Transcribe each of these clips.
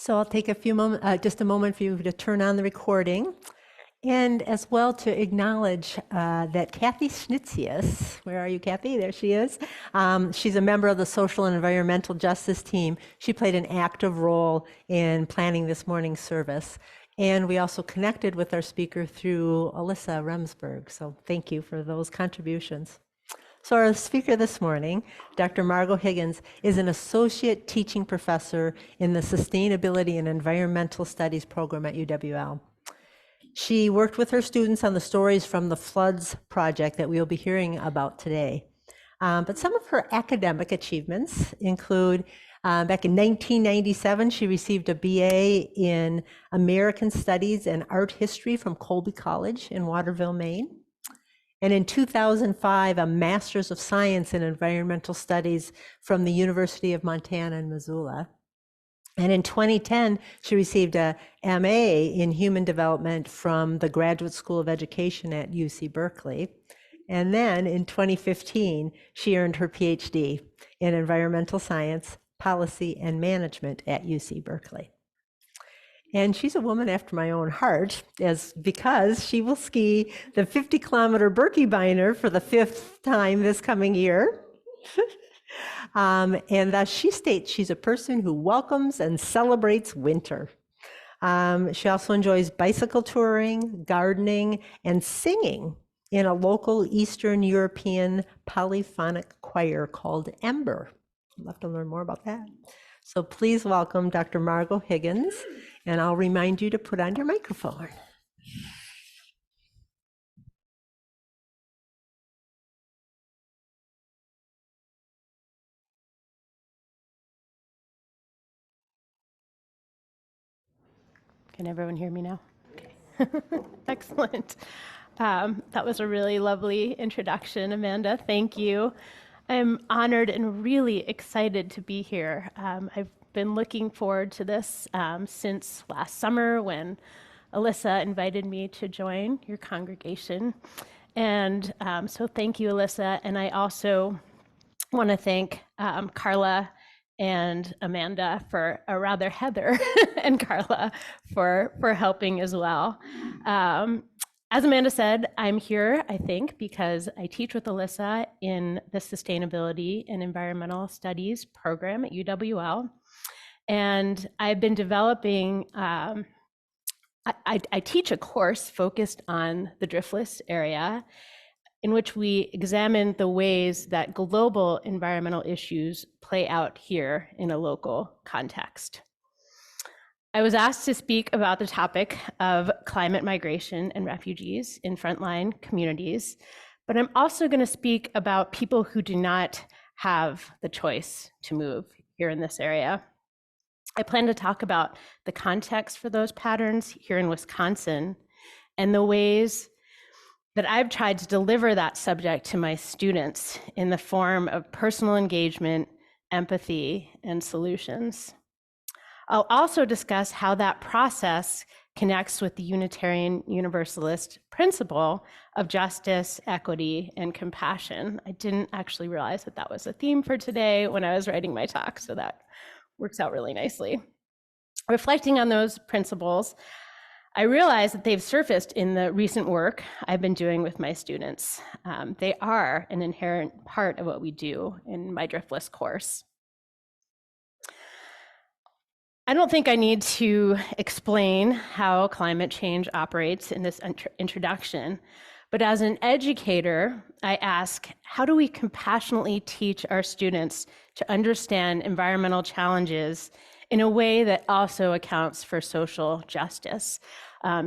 So I'll take just a moment for you to turn on the recording, and as well to acknowledge that Kathy Schnitzius, where are you, Kathy? There she is. She's a member of the Social and Environmental Justice team. She played an active role in planning this morning's service. And we also connected with our speaker through Alyssa Remsburg. So thank you for those contributions. So our speaker this morning, Dr. Margot Higgins, is an associate teaching professor in the Sustainability and Environmental Studies program at UWL. She worked with her students on the Stories from the Floods project that we'll be hearing about today. But some of her academic achievements include back in 1997, she received a BA in American Studies and Art History from Colby College in Waterville, Maine. And in 2005, a Master's of Science in Environmental Studies from the University of Montana in Missoula. And in 2010, she received a MA in Human Development from the Graduate School of Education at UC Berkeley. And then in 2015, she earned her PhD in Environmental Science, Policy, and Management at UC Berkeley. And she's a woman after my own heart, because she will ski the 50-kilometer Birkebeiner for the 5th time this coming year. And thus she states she's a person who welcomes and celebrates winter. She also enjoys bicycle touring, gardening, and singing in a local Eastern European polyphonic choir called Ember. I'd love to learn more about that. So please welcome Dr. Margot Higgins, and I'll remind you to put on your microphone. Can everyone hear me now? Okay. Excellent. That was a really lovely introduction, Amanda. Thank you. I'm honored and really excited to be here. I've been looking forward to this since last summer when Alyssa invited me to join your congregation. And so thank you, Alyssa. And I also want to thank Carla and Amanda rather Heather and Carla for helping as well. As Amanda said, I'm here, I think, because I teach with Alyssa in the Sustainability and Environmental Studies program at UWL. And I've been developing, I teach a course focused on the driftless area, in which we examine the ways that global environmental issues play out here in a local context. I was asked to speak about the topic of climate migration and refugees in frontline communities, but I'm also going to speak about people who do not have the choice to move here in this area. I plan to talk about the context for those patterns here in Wisconsin and the ways that I've tried to deliver that subject to my students in the form of personal engagement, empathy, and solutions. I'll also discuss how that process connects with the Unitarian Universalist principle of justice, equity, and compassion. I didn't actually realize that that was a theme for today when I was writing my talk, so that works out really nicely. Reflecting on those principles, I realize that they've surfaced in the recent work I've been doing with my students. They are an inherent part of what we do in my Driftless course. I don't think I need to explain how climate change operates in this introduction, but as an educator, I ask, how do we compassionately teach our students to understand environmental challenges in a way that also accounts for social justice?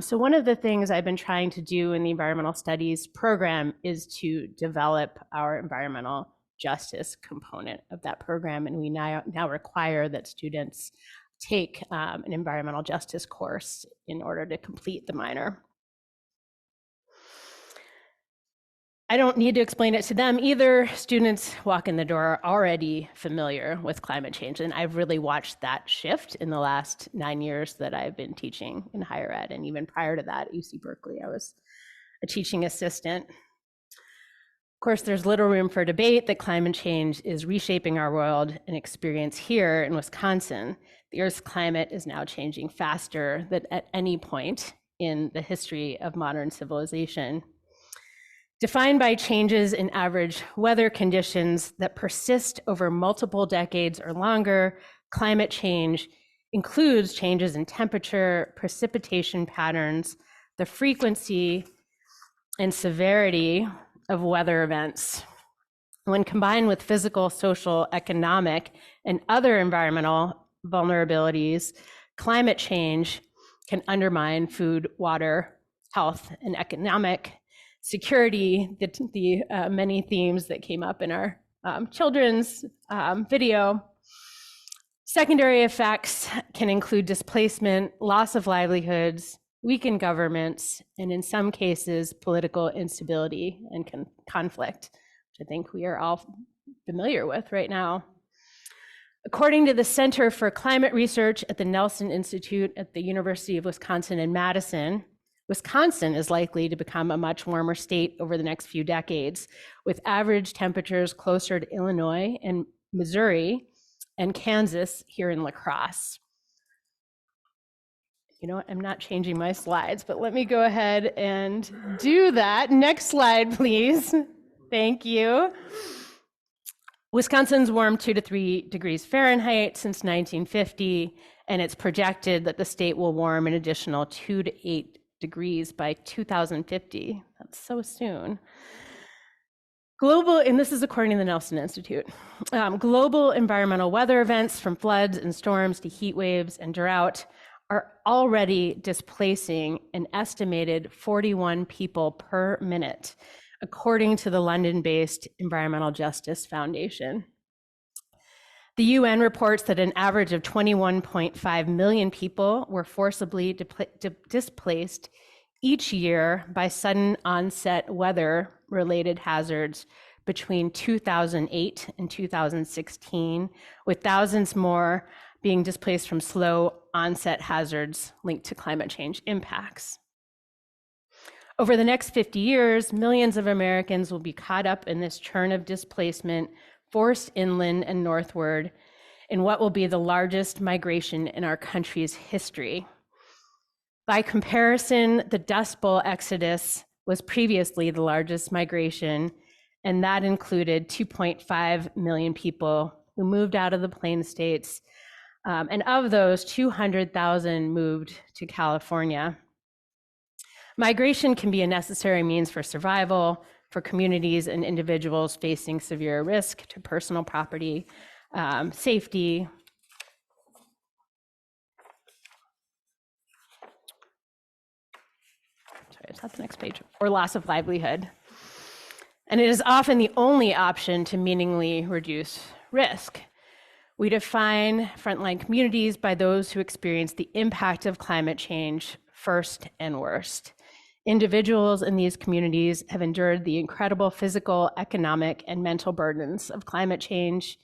So one of the things I've been trying to do in the environmental studies program is to develop our environmental justice component of that program, and we now require that students take an environmental justice course in order to complete the minor. I don't need to explain it to them either. Students walk in the door are already familiar with climate change, and I've really watched that shift in the last 9 years that I've been teaching in higher ed, and even prior to that at UC Berkeley, I was a teaching assistant. course, there's little room for debate that climate change is reshaping our world and experience here in Wisconsin. The Earth's climate is now changing faster than at any point in the history of modern civilization. Defined by changes in average weather conditions that persist over multiple decades or longer, climate change includes changes in temperature, precipitation patterns, the frequency and severity of weather events. When combined with physical, social, economic, and other environmental vulnerabilities, climate change can undermine food, water, health, and economic security, the many themes that came up in our children's video. Secondary effects can include displacement, loss of livelihoods, weakened governments, and in some cases, political instability and conflict, which I think we are all familiar with right now. According to the Center for Climate Research at the Nelson Institute at the University of Wisconsin in Madison, Wisconsin is likely to become a much warmer state over the next few decades, with average temperatures closer to Illinois and Missouri and Kansas here in La Crosse. You know what, I'm not changing my slides, but let me go ahead and do that. Next slide, please. Thank you. Wisconsin's warmed 2 to 3 degrees Fahrenheit since 1950, and it's projected that the state will warm an additional 2 to 8 degrees by 2050. That's so soon. Global, and this is according to the Nelson Institute, global environmental weather events from floods and storms to heat waves and drought are already displacing an estimated 41 people per minute, according to the London-based Environmental Justice Foundation. The UN reports that an average of 21.5 million people were forcibly displaced each year by sudden onset weather-related hazards between 2008 and 2016, with thousands more being displaced from slow onset hazards linked to climate change impacts. Over the next 50 years, millions of Americans will be caught up in this churn of displacement, forced inland and northward, in what will be the largest migration in our country's history. By comparison, the Dust Bowl exodus was previously the largest migration, and that included 2.5 million people who moved out of the Plain States. And of those, 200,000 moved to California. Migration can be a necessary means for survival for communities and individuals facing severe risk to personal property, safety. Sorry, is that the next page? Or loss of livelihood. And it is often the only option to meaningfully reduce risk. We define frontline communities by those who experience the impact of climate change first and worst. Individuals in these communities have endured the incredible physical, economic, and mental burdens of climate change.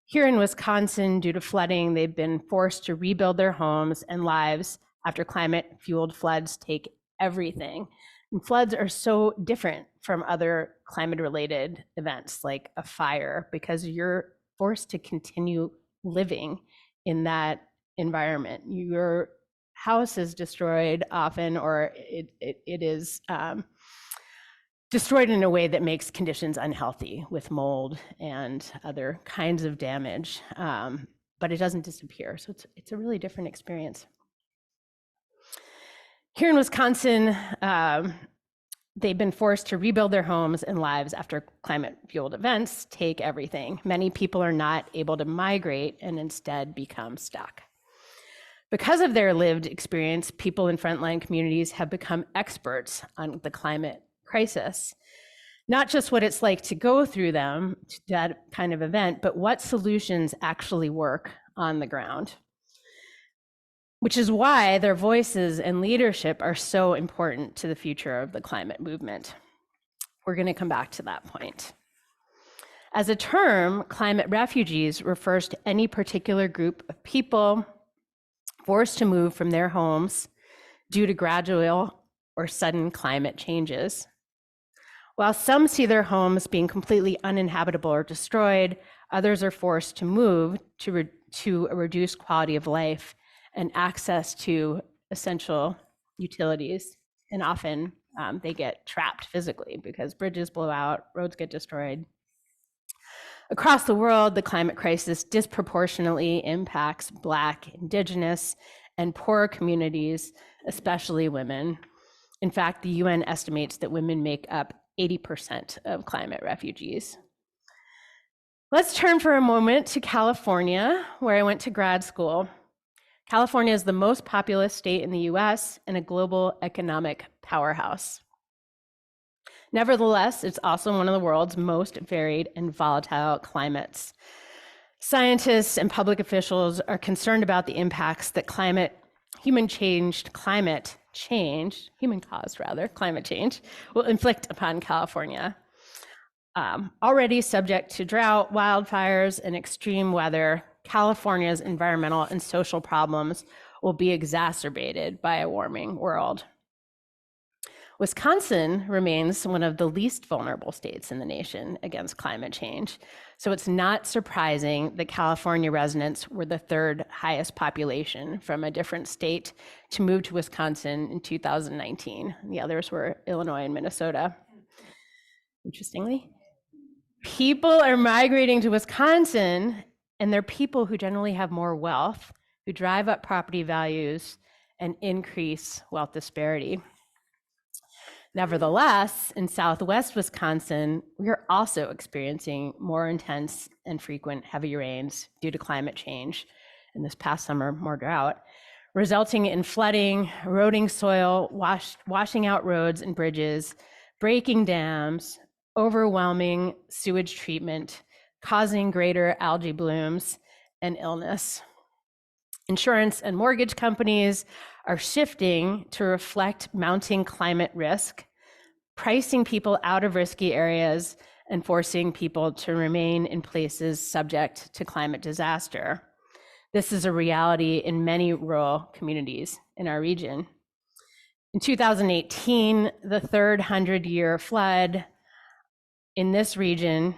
Here in Wisconsin, due to flooding, they've been forced to rebuild their homes and lives after climate-fueled floods take everything. And floods are so different from other climate-related events like a fire because you're forced to continue living in that environment. Your house is destroyed often, or it is destroyed in a way that makes conditions unhealthy with mold and other kinds of damage, but it doesn't disappear. So it's a really different experience. Here in Wisconsin, they've been forced to rebuild their homes and lives after climate-fueled events take everything. Many people are not able to migrate and instead become stuck. Because of their lived experience, people in frontline communities have become experts on the climate crisis. Not just what it's like to go through that kind of event, but what solutions actually work on the ground. Which is why their voices and leadership are so important to the future of the climate movement. We're going to come back to that point. As a term, climate refugees refers to any particular group of people forced to move from their homes due to gradual or sudden climate changes. While some see their homes being completely uninhabitable or destroyed, others are forced to move to a reduced quality of life and access to essential utilities. And often they get trapped physically because bridges blow out, roads get destroyed. Across the world, the climate crisis disproportionately impacts Black, Indigenous, and poor communities, especially women. In fact, the UN estimates that women make up 80% of climate refugees. Let's turn for a moment to California, where I went to grad school. California is the most populous state in the US and a global economic powerhouse. Nevertheless, it's also one of the world's most varied and volatile climates. Scientists and public officials are concerned about the impacts that human caused climate change will inflict upon California. Already subject to drought, wildfires, and extreme weather, California's environmental and social problems will be exacerbated by a warming world. Wisconsin remains one of the least vulnerable states in the nation against climate change. So it's not surprising that California residents were the third highest population from a different state to move to Wisconsin in 2019. The others were Illinois and Minnesota. Interestingly, people are migrating to Wisconsin, and they're people who generally have more wealth, who drive up property values and increase wealth disparity. Nevertheless, in Southwest Wisconsin, we are also experiencing more intense and frequent heavy rains due to climate change, and this past summer, more drought, resulting in flooding, eroding soil, washing out roads and bridges, breaking dams, overwhelming sewage treatment, causing greater algae blooms and illness. Insurance and mortgage companies are shifting to reflect mounting climate risk, pricing people out of risky areas and forcing people to remain in places subject to climate disaster. This is a reality in many rural communities in our region. In 2018, the third 100-year flood in this region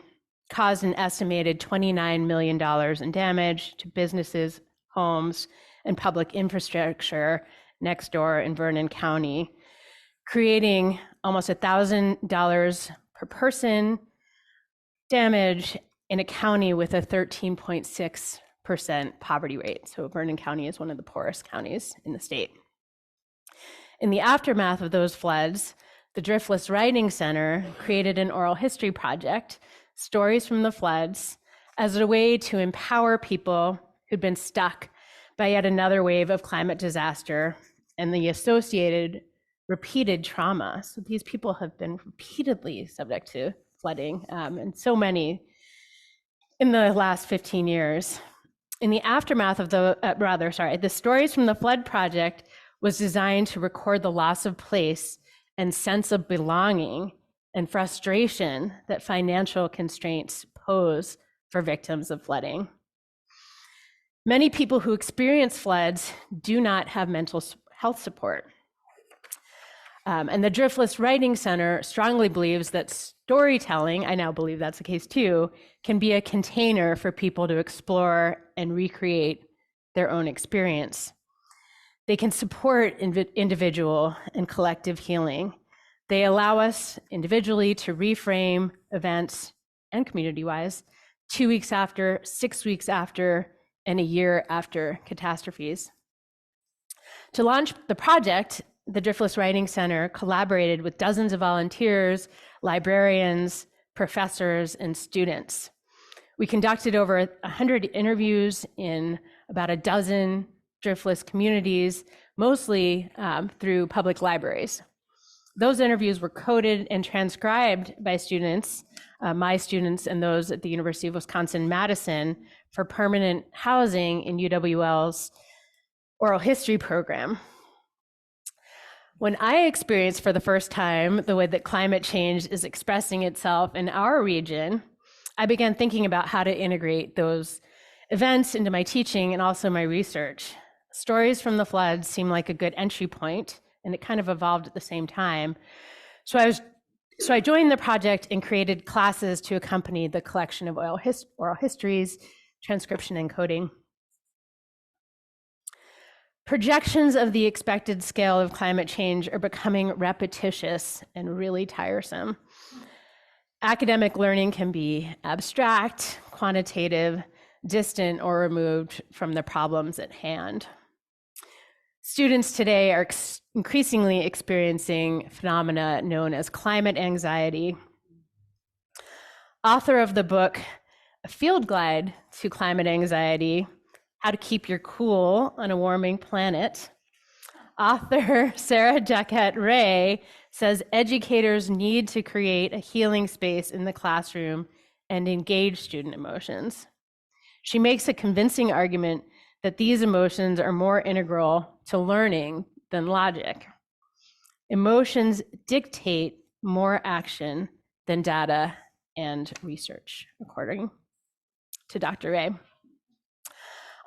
caused an estimated $29 million in damage to businesses, homes, and public infrastructure next door in Vernon County, creating almost $1,000 per person damage in a county with a 13.6% poverty rate. So Vernon County is one of the poorest counties in the state. In the aftermath of those floods, the Driftless Writing Center created an oral history project, Stories from the Floods, as a way to empower people who'd been stuck by yet another wave of climate disaster and the associated repeated trauma. So these people have been repeatedly subject to flooding, and so many in the last 15 years. In the aftermath of the Stories from the Flood project was designed to record the loss of place and sense of belonging and frustration that financial constraints pose for victims of flooding. Many people who experience floods do not have mental health support. And the Driftless Writing Center strongly believes that storytelling, I now believe that's the case too, can be a container for people to explore and recreate their own experience. They can support individual and collective healing. They allow us individually to reframe events and community-wise 2 weeks after, 6 weeks after, and a year after catastrophes. To launch the project, the Driftless Writing Center collaborated with dozens of volunteers, librarians, professors, and students. We conducted over 100 interviews in about a dozen Driftless communities, mostly through public libraries. Those interviews were coded and transcribed by students, my students and those at the University of Wisconsin-Madison, for permanent housing in UWL's oral history program. When I experienced for the first time the way that climate change is expressing itself in our region, I began thinking about how to integrate those events into my teaching and also my research. Stories from the floods seemed like a good entry point, and it kind of evolved at the same time. So I was So I joined the project and created classes to accompany the collection of oral histories, transcription, and coding. Projections of the expected scale of climate change are becoming repetitious and really tiresome. Academic learning can be abstract, quantitative, distant, or removed from the problems at hand. Students today are increasingly experiencing phenomena known as climate anxiety. Author of the book, A Field Guide to Climate Anxiety, How to Keep Your Cool on a Warming Planet, author Sarah Jaquette Ray says educators need to create a healing space in the classroom and engage student emotions. She makes a convincing argument that these emotions are more integral to learning than logic. Emotions dictate more action than data and research, according to Dr. Ray.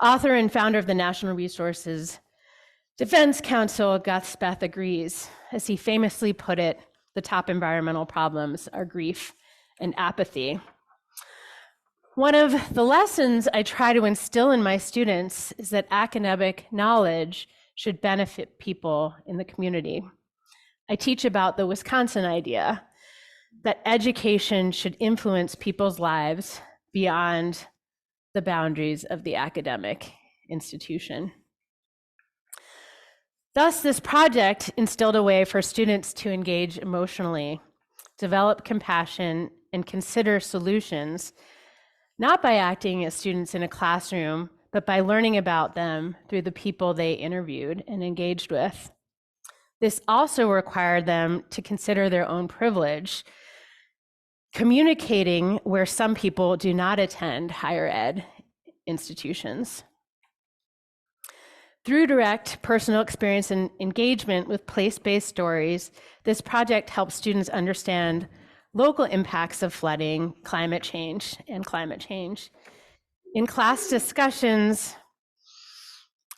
Author and founder of the National Resources Defense Council, Gus Speth, agrees. As he famously put it, the top environmental problems are grief and apathy. One of the lessons I try to instill in my students is that academic knowledge should benefit people in the community. I teach about the Wisconsin idea that education should influence people's lives beyond the boundaries of the academic institution. Thus, this project instilled a way for students to engage emotionally, develop compassion, and consider solutions, not by acting as students in a classroom, but by learning about them through the people they interviewed and engaged with. This also required them to consider their own privilege, communicating where some people do not attend higher ed institutions. Through direct personal experience and engagement with place-based stories, this project helps students understand local impacts of flooding, climate change, and climate change. In class discussions,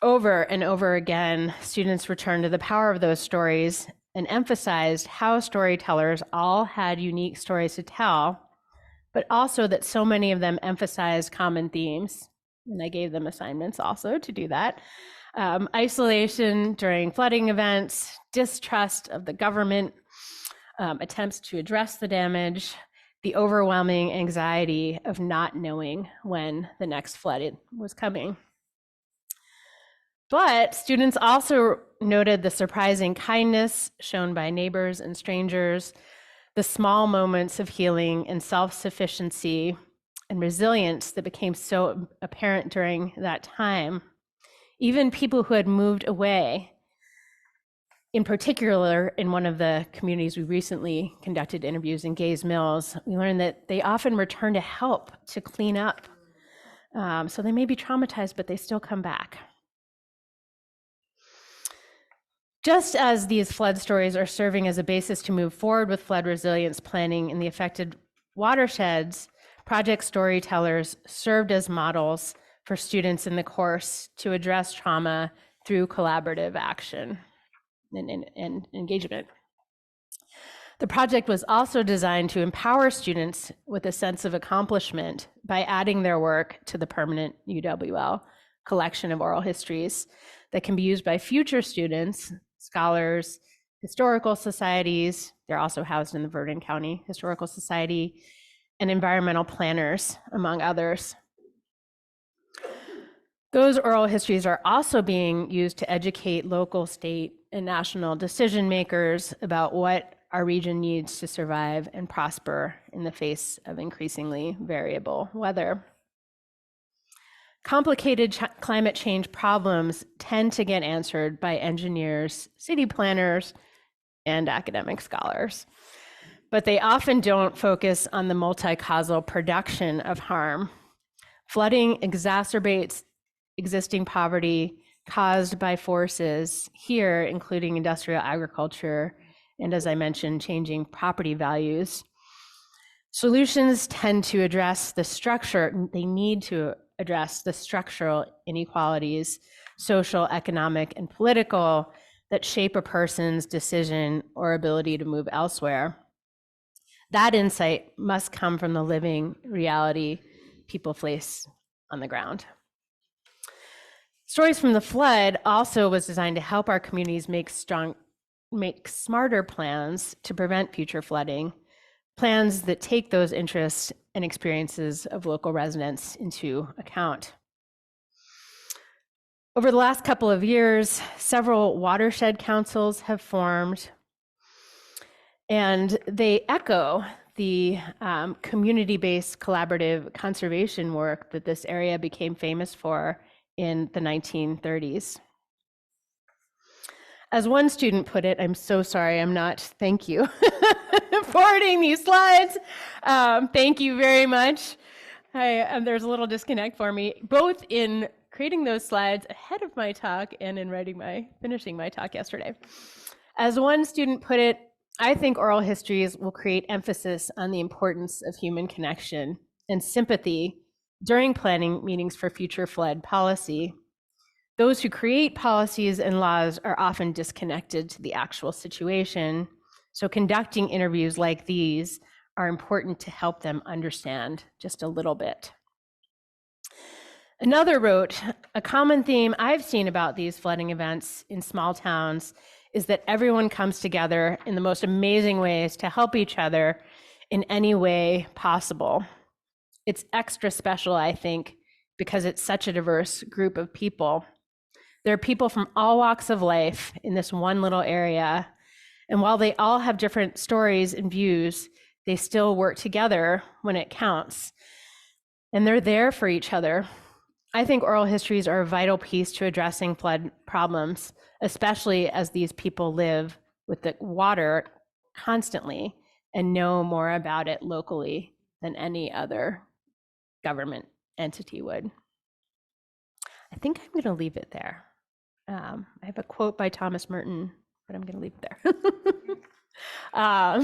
over and over again, students returned to the power of those stories and emphasized how storytellers all had unique stories to tell, but also that so many of them emphasized common themes. And I gave them assignments also to do that. Isolation during flooding events, distrust of the government, attempts to address the damage, the overwhelming anxiety of not knowing when the next flood was coming. But students also noted the surprising kindness shown by neighbors and strangers, the small moments of healing and self-sufficiency and resilience that became so apparent during that time. Even people who had moved away, in particular, in one of the communities we recently conducted interviews in Gays Mills, we learned that they often return to help to clean up. So they may be traumatized, but they still come back. Just as these flood stories are serving as a basis to move forward with flood resilience planning in the affected watersheds, project storytellers served as models for students in the course to address trauma through collaborative action and engagement. The project was also designed to empower students with a sense of accomplishment by adding their work to the permanent UWL collection of oral histories that can be used by future students, scholars, historical societies. They're also housed in the Verdon County Historical Society, and environmental planners, among others. Those oral histories are also being used to educate local, state, and national decision makers about what our region needs to survive and prosper in the face of increasingly variable weather. Complicated climate change problems tend to get answered by engineers, city planners, and academic scholars, but they often don't focus on the multi-causal production of harm. Flooding exacerbates existing poverty caused by forces here, including industrial agriculture, and as I mentioned, changing property values. Solutions tend to address the structure, they need to address the structural inequalities, social, economic, and political, that shape a person's decision or ability to move elsewhere. That insight must come from the living reality people face on the ground. Stories from the Flood also was designed to help our communities make smarter plans to prevent future flooding, plans that take those interests and experiences of local residents into account. Over the last couple of years, several watershed councils have formed, and they echo the community-based collaborative conservation work that this area became famous for in the 1930s. As one student put it, I'm so sorry, I'm not, thank you, forwarding these slides. Thank you very much. There's a little disconnect for me, both in creating those slides ahead of my talk and in finishing my talk yesterday. As one student put it, I think oral histories will create emphasis on the importance of human connection and sympathy during planning meetings for future flood policy. Those who create policies and laws are often disconnected to the actual situation, so conducting interviews like these are important to help them understand just a little bit. Another wrote, a common theme I've seen about these flooding events in small towns is that everyone comes together in the most amazing ways to help each other in any way possible. It's extra special, I think, because it's such a diverse group of people. There are people from all walks of life in this one little area, and while they all have different stories and views, they still work together when it counts, and they're there for each other. I think oral histories are a vital piece to addressing flood problems, especially as these people live with the water constantly and know more about it locally than any other government entity would. I think I'm going to leave it there. I have a quote by Thomas Merton, but I'm going to leave it there.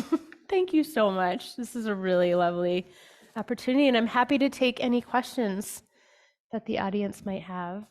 Thank you so much. This is a really lovely opportunity, and I'm happy to take any questions that the audience might have.